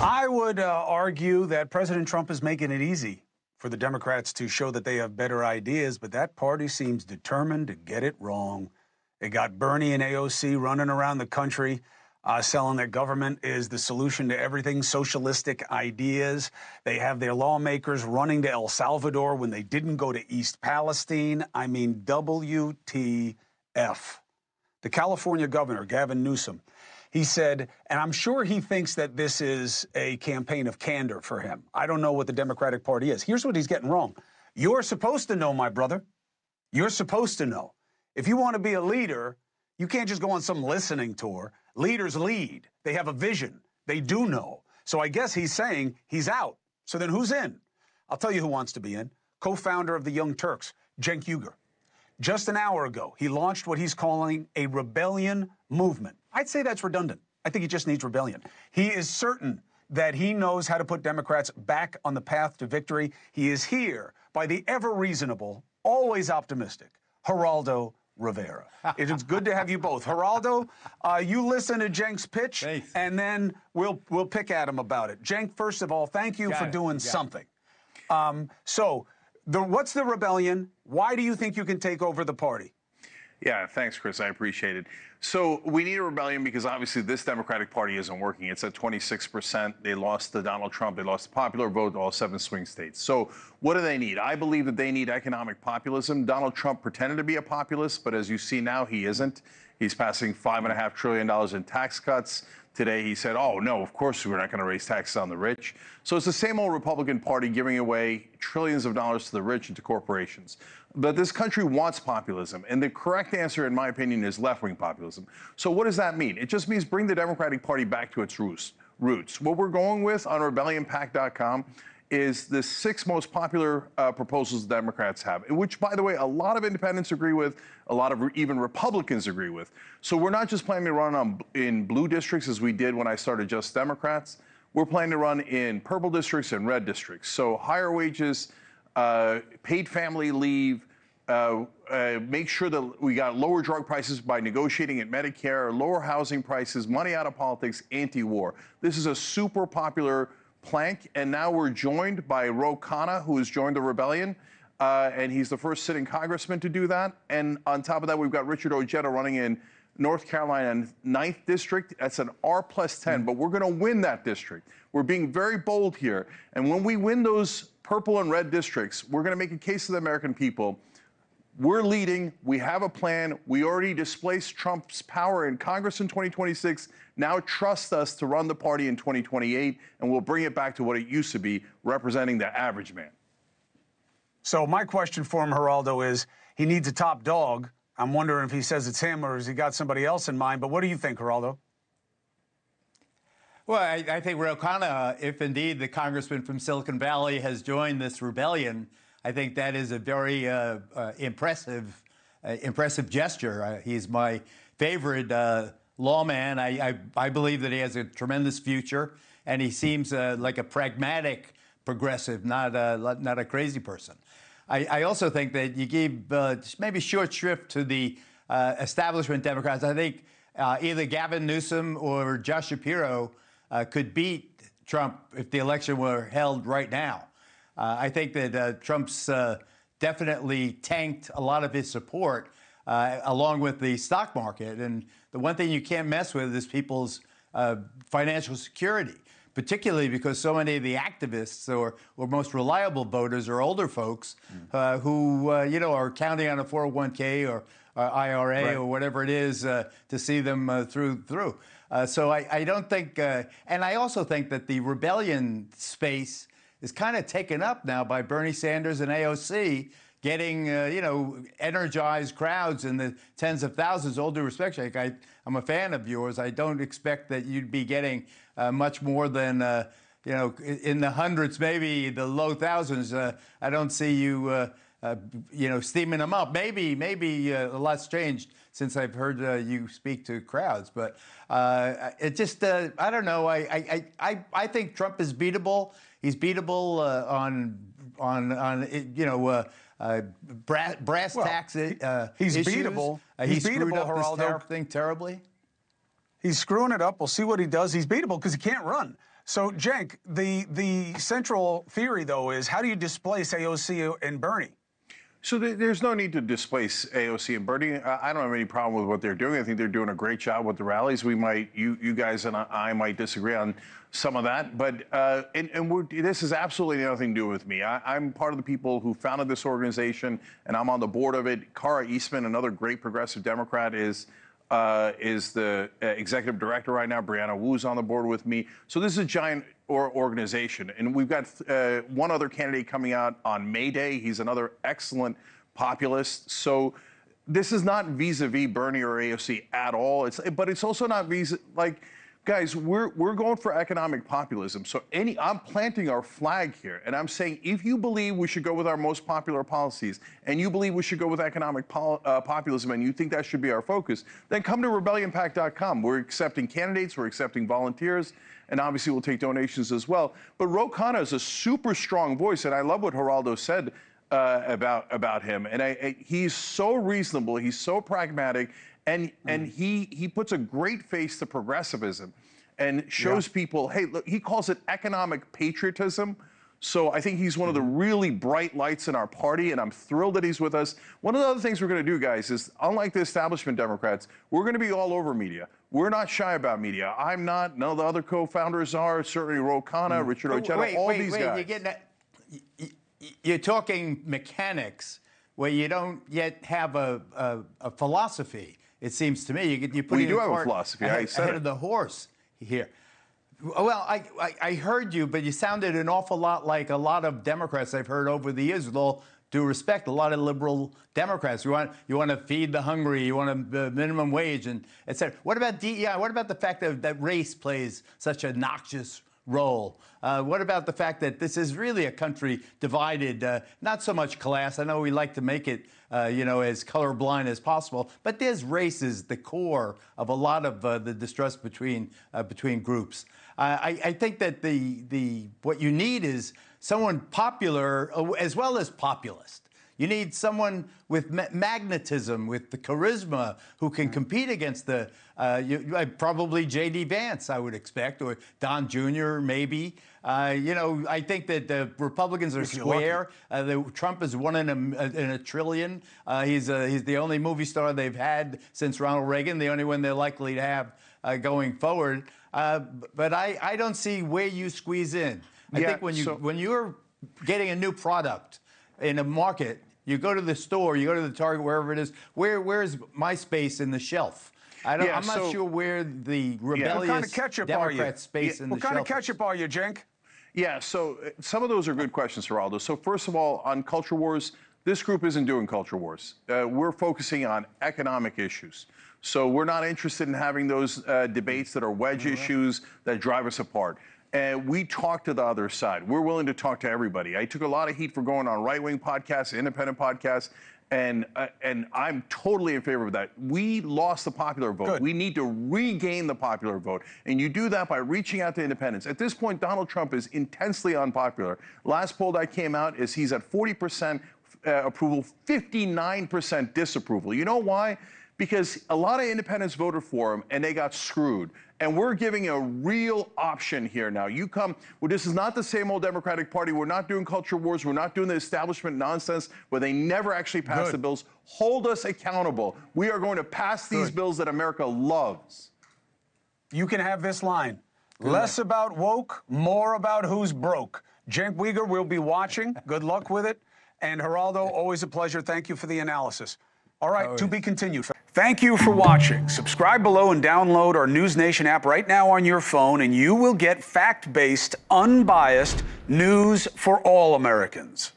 I would argue that President Trump is making it easy for the Democrats to show that they have better ideas, but that party seems determined to get it wrong. They got Bernie and AOC running around the country selling that government is the solution to everything, socialistic ideas. They have their lawmakers running to El Salvador when they didn't go to East Palestine. I mean, WTF. The California governor, Gavin Newsom, he said, and I'm sure he thinks that this is a campaign of candor for him. I don't know what the Democratic Party is. Here's what he's getting wrong. You're supposed to know, my brother. You're supposed to know. If you want to be a leader, you can't just go on some listening tour. Leaders lead. They have a vision. They do know. So I guess he's saying he's out. So then who's in? I'll tell you who wants to be in. Co-founder of the Young Turks, Cenk Uygur. Just an hour ago, he launched what he's calling a rebellion movement. I'd say that's redundant. I think he just needs rebellion. He is certain that he knows how to put Democrats back on the path to victory. He is here by the ever reasonable, always optimistic, Geraldo Rivera. It is good to have you both. Geraldo, you listen to Cenk's pitch, Thanks. and then we'll pick at him about it. Cenk, first of all, thank you for doing something. What's the rebellion? Why do you think you can take over the party? Yeah, thanks, Chris. I appreciate it. So we need a rebellion because obviously this Democratic Party isn't working. It's at 26%. They lost to Donald Trump. They lost the popular vote, all 7 swing states. So what do they need? I believe that they need economic populism. Donald Trump pretended to be a populist, but as you see now, he isn't. He's passing $5.5 trillion in tax cuts. Today he said, oh, no, of course we're not going to raise taxes on the rich. So it's the same old Republican Party giving away trillions of dollars to the rich and to corporations. But this country wants populism. And the correct answer, in my opinion, is left-wing populism. So what does that mean? It just means bring the Democratic Party back to its roots. What we're going with on rebellionpact.com is the 6 most popular proposals the Democrats have, which, by the way, a lot of independents agree with, a lot of even Republicans agree with. So we're not just planning to run in blue districts as we did when I started Just Democrats. We're planning to run in purple districts and red districts. So higher wages, paid family leave, make sure that we got lower drug prices by negotiating at Medicare, lower housing prices, money out of politics, anti-war. This is a super popular plank, and now we're joined by Ro Khanna, who has joined the rebellion, and he's the first sitting congressman to do that. And on top of that, we've got Richard Ojeda running in North Carolina 9th District. That's an R+10, but we're going to win that district. We're being very bold here. And when we win those purple and red districts, we're going to make a case to the American people. We're leading. We have a plan. We already displaced Trump's power in Congress in 2026. Now trust us to run the party in 2028, and we'll bring it back to what it used to be, representing the average man. So my question for him, Geraldo, is he needs a top dog. I'm wondering if he says it's him or has he got somebody else in mind. But what do you think, Geraldo? Well, I think Ro Khanna, if indeed the congressman from Silicon Valley has joined this rebellion, I think that is a very impressive gesture. He's my favorite lawman. I believe that he has a tremendous future, and he seems like a pragmatic progressive, not a crazy person. I also think that you gave maybe short shrift to the establishment Democrats. I think either Gavin Newsom or Josh Shapiro could beat Trump if the election were held right now. I think that Trump's definitely tanked a lot of his support along with the stock market. And the one thing you can't mess with is people's financial security, particularly because so many of the activists or most reliable voters are older folks who, are counting on a 401k or IRA or whatever it is to see them through. So I don't think, and I also think that the rebellion space is kind of taken up now by Bernie Sanders and AOC getting, energized crowds in the tens of thousands. All due respect, Cenk, I'm a fan of yours. I don't expect that you'd be getting much more than, in the hundreds, maybe the low thousands. I don't see you, steaming them up. Maybe a lot's changed since I've heard you speak to crowds. But it just, I don't know. I think Trump is beatable. He's beatable brass taxes. He's issues. beatable. He screwed up Geraldo. this thing terribly. He's screwing it up. We'll see what he does. He's beatable because he can't run. So, Cenk, the central theory, though, is how do you displace AOC and Bernie? So there's no need to displace AOC and Bernie. I don't have any problem with what they're doing. I think they're doing a great job with the rallies. We might, you guys and I might disagree on some of that, but this has absolutely nothing to do with me. I'm part of the people who founded this organization, and I'm on the board of it. Cara Eastman, another great progressive Democrat, is the executive director right now. Brianna Wu's on the board with me. So this is a giant organization. And we've got one other candidate coming out on May Day. He's another excellent populist. So this is not vis-a-vis Bernie or AOC at all. But it's also not like, guys, we're going for economic populism. So I'm planting our flag here, and I'm saying if you believe we should go with our most popular policies, and you believe we should go with economic populism, and you think that should be our focus, then come to rebellionpact.com. We're accepting candidates, we're accepting volunteers, and obviously we'll take donations as well. But Ro Khanna is a super strong voice, and I love what Geraldo said about him. And he's so reasonable, he's so pragmatic, and he puts a great face to progressivism and shows people, hey, look, he calls it economic patriotism. So I think he's one of the really bright lights in our party, and I'm thrilled that he's with us. One of the other things we're going to do, guys, is unlike the establishment Democrats, we're going to be all over media. We're not shy about media. I'm not. None of the other co-founders are. Certainly Ro Khanna, Richard Ojeda, all these guys. You're getting you're talking mechanics where you don't yet have a philosophy. It seems to me you put we do have a philosophy. Ahead of the horse here. Well, I heard you, but you sounded an awful lot like a lot of Democrats I've heard over the years. With all due respect, a lot of liberal Democrats. You want to feed the hungry. You want a minimum wage, and etc. What about DEI? What about the fact that race plays such a noxious role? What about the fact that this is really a country divided, not so much class. I know we like to make it, as colorblind as possible, but there's race is the core of a lot of the distrust between groups. I think that what you need is someone popular as well as populist. You need someone with magnetism, with the charisma, who can compete against probably J.D. Vance, I would expect, or Don Jr., maybe. I think that the Republicans are square. Trump is one in a trillion. He's the only movie star they've had since Ronald Reagan, the only one they're likely to have going forward. But I don't see where you squeeze in. I think when you're getting a new product in a market, you go to the store, you go to the Target, wherever it is. Where's my space in the shelf? I'm not sure where the rebellious Democrat space in the shelf. What kind of ketchup are you, Cenk? Yeah, so some of those are good questions, Geraldo. So first of all, on culture wars, this group isn't doing culture wars. We're focusing on economic issues. So we're not interested in having those debates that are wedge issues that drive us apart. And we talk to the other side. We're willing to talk to everybody. I took a lot of heat for going on right-wing podcasts, independent podcasts, and I'm totally in favor of that. We lost the popular vote. Good. We need to regain the popular vote. And you do that by reaching out to independents. At this point, Donald Trump is intensely unpopular. Last poll that came out is he's at 40% approval, 59% disapproval. You know why? Because a lot of independents voted for him, and they got screwed. And we're giving a real option here now. This is not the same old Democratic Party. We're not doing culture wars. We're not doing the establishment nonsense where they never actually pass the bills. Hold us accountable. We are going to pass these bills that America loves. You can have this line. Less about woke, more about who's broke. Cenk Uygur will be watching. Good luck with it. And Geraldo, always a pleasure. Thank you for the analysis. All right, to be continued. Thank you for watching. Subscribe below and download our NewsNation app right now on your phone, and you will get fact-based, unbiased news for all Americans.